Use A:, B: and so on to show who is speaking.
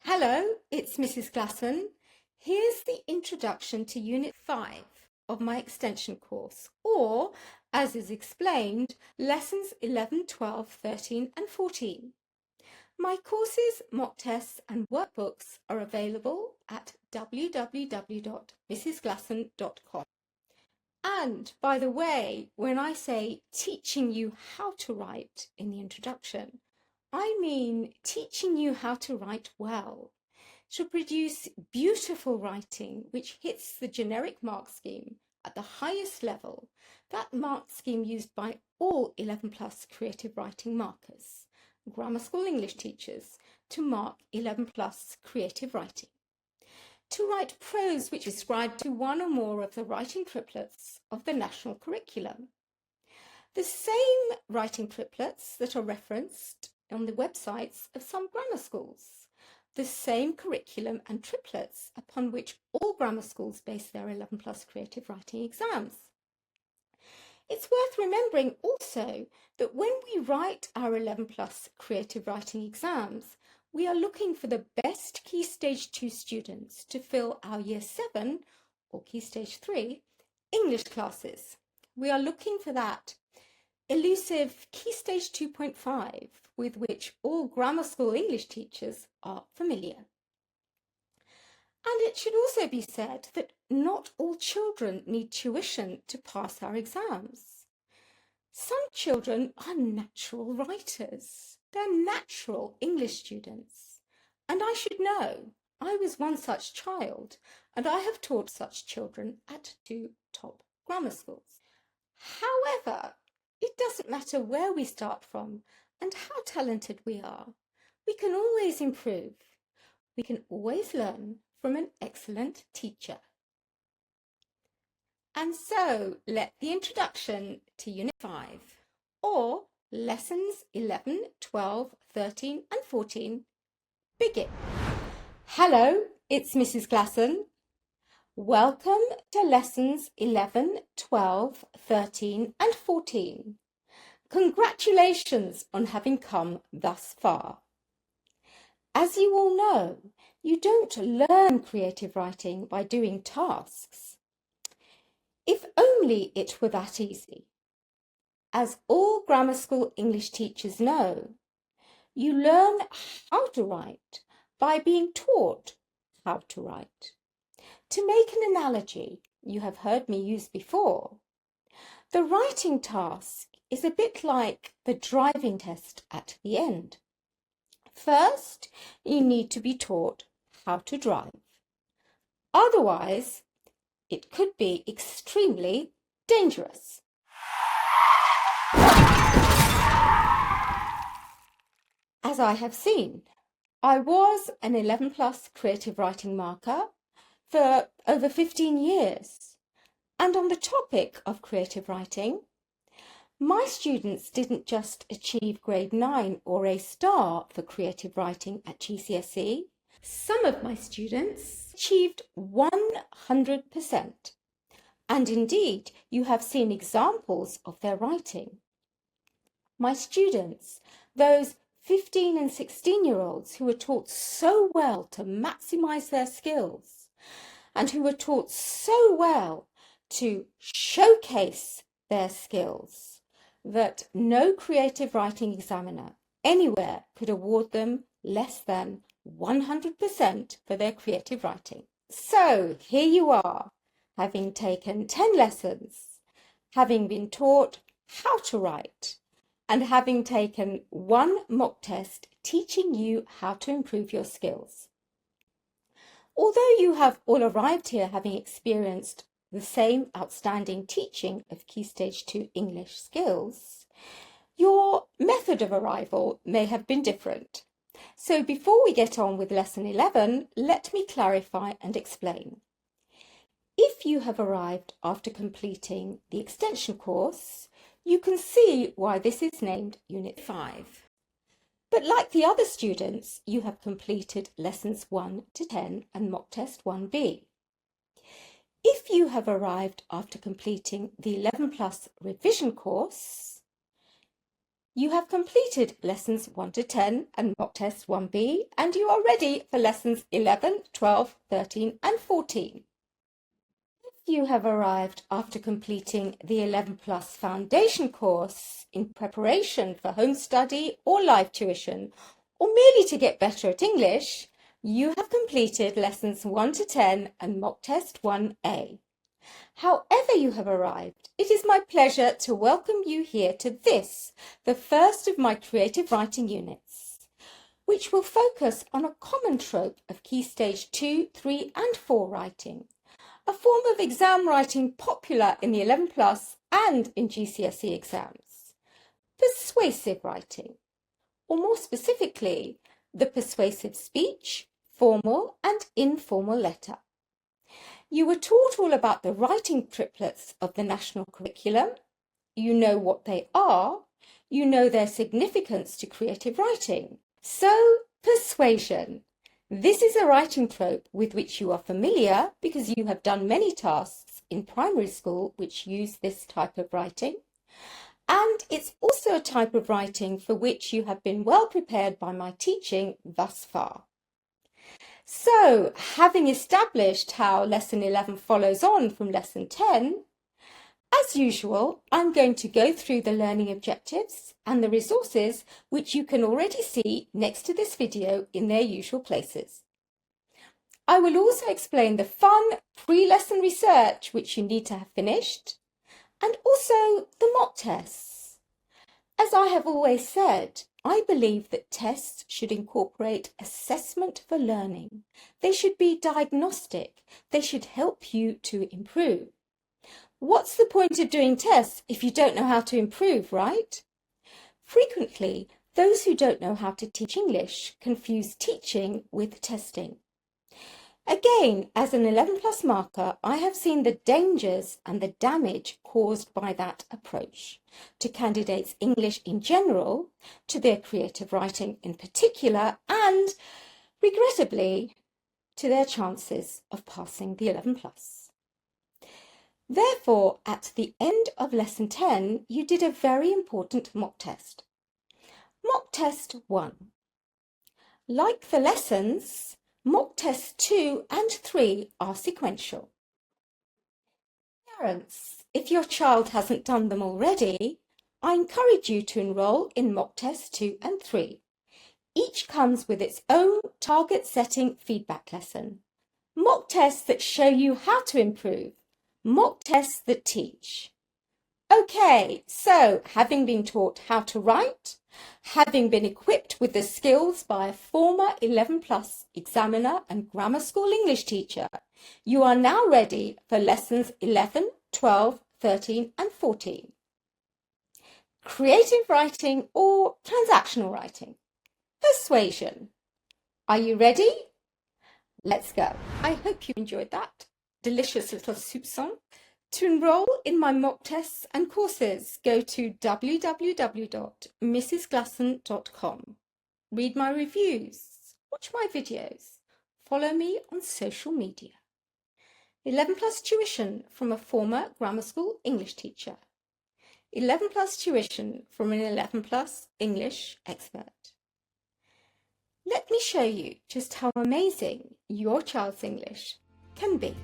A: Hello, it's Mrs. Glasson. Here's the introduction to Unit 5 of my extension course, or, as is explained, Lessons 11, 12, 13 and 14. My courses, mock tests and workbooks are available at www.mrsglasson.com. And, by the way, when I say teaching you how to write in the introduction, I mean teaching you how to write well, to produce beautiful writing which hits the generic mark scheme at the highest level, that mark scheme used by all 11 plus creative writing markers, grammar school English teachers, to mark 11 plus creative writing. To write prose which ascribe to one or more of the writing triplets of the national curriculum. The same writing triplets that are referenced on the websites of some grammar schools. The same curriculum and triplets upon which all grammar schools base their 11 plus creative writing exams. It's worth remembering also that when we write our 11 plus creative writing exams, we are looking for the best Key Stage 2 students to fill our Year 7 or Key Stage 3 English classes. We are looking for that elusive Key Stage 2.5 with which all grammar school English teachers are familiar. And it should also be said that not all children need tuition to pass our exams. Some children are natural writers. They're natural English students. And I should know. I was one such child, and I have taught such children at 2 top grammar schools. However, it doesn't matter where we start from and how talented we are. We can always improve. We can always learn from an excellent teacher. And so let the introduction to Unit 5, or Lessons 11, 12, 13 and 14 begin. Hello, it's Mrs. Glasson. Welcome to Lessons 11, 12, 13 and 14. Congratulations on having come thus far. As you all know, you don't learn creative writing by doing tasks. If only it were that easy. As all grammar school English teachers know, you learn how to write by being taught how to write. To make an analogy you have heard me use before, the writing task is a bit like the driving test at the end. First, you need to be taught how to drive. Otherwise, it could be extremely dangerous. As I have seen, I was an 11 plus creative writing marker for over 15 years. And on the topic of creative writing, my students didn't just achieve grade 9 or A star for creative writing at GCSE. Some of my students achieved 100%. And indeed, you have seen examples of their writing. My students, those 15 and 16-year-olds who were taught so well to maximize their skills and who were taught so well to showcase their skills that no creative writing examiner anywhere could award them less than 100% for their creative writing. So here you are, having taken 10 lessons, having been taught how to write, and having taken one mock test teaching you how to improve your skills. Although you have all arrived here having experienced the same outstanding teaching of Key Stage 2 English skills, your method of arrival may have been different. So before we get on with Lesson 11, let me clarify and explain. If you have arrived after completing the extension course, you can see why this is named Unit 5. But like the other students, you have completed Lessons 1 to 10 and Mock Test 1B. If you have arrived after completing the 11 plus revision course, You have completed lessons 1 to 10 and mock test 1B, and you are ready for lessons 11, 12, 13 and 14. If you have arrived after completing the 11 Plus Foundation course in preparation for home study or live tuition, or merely to get better at English, you have completed lessons 1 to 10 and mock test 1A. However you have arrived, it is my pleasure to welcome you here to this, the first of my creative writing units, which will focus on a common trope of Key Stage 2, 3 and 4 writing, a form of exam writing popular in the 11 Plus and in GCSE exams. Persuasive writing, or more specifically, the persuasive speech, formal and informal letter. You were taught all about the writing triplets of the national curriculum. You know what they are. You know their significance to creative writing. So, persuasion. This is a writing trope with which you are familiar because you have done many tasks in primary school which use this type of writing. And it's also a type of writing for which you have been well prepared by my teaching thus far. So, having established how Lesson 11 follows on from Lesson 10, as usual, I'm going to go through the learning objectives and the resources which you can already see next to this video in their usual places. I will also explain the fun pre-lesson research which you need to have finished, and also the mock tests. As I have always said, I believe that tests should incorporate assessment for learning. They should be diagnostic. They should help you to improve. What's the point of doing tests if you don't know how to improve, right? Frequently, those who don't know how to teach English confuse teaching with testing. Again, as an 11 Plus marker, I have seen the dangers and the damage caused by that approach to candidates' English in general, to their creative writing in particular, and, regrettably, to their chances of passing the 11 Plus. Therefore, at the end of Lesson 10, you did a very important mock test. Mock Test 1. Like the lessons, mock tests 2 and 3 are sequential. Parents, if your child hasn't done them already, I encourage you to enrol in mock tests 2 and 3. Each comes with its own target setting feedback lesson. Mock tests that show you how to improve. Mock tests that teach. Okay, so having been taught how to write, having been equipped with the skills by a former 11 Plus examiner and grammar school English teacher, you are now ready for lessons 11, 12, 13 and 14. Creative writing or transactional writing. Persuasion. Are you ready? Let's go. I hope you enjoyed that delicious little soupçon. To enrol in my mock tests and courses, go to www.mrsglasson.com. Read my reviews, watch my videos, follow me on social media. 11 Plus tuition from a former grammar school English teacher. 11 Plus tuition from an 11 Plus English expert. Let me show you just how amazing your child's English can be.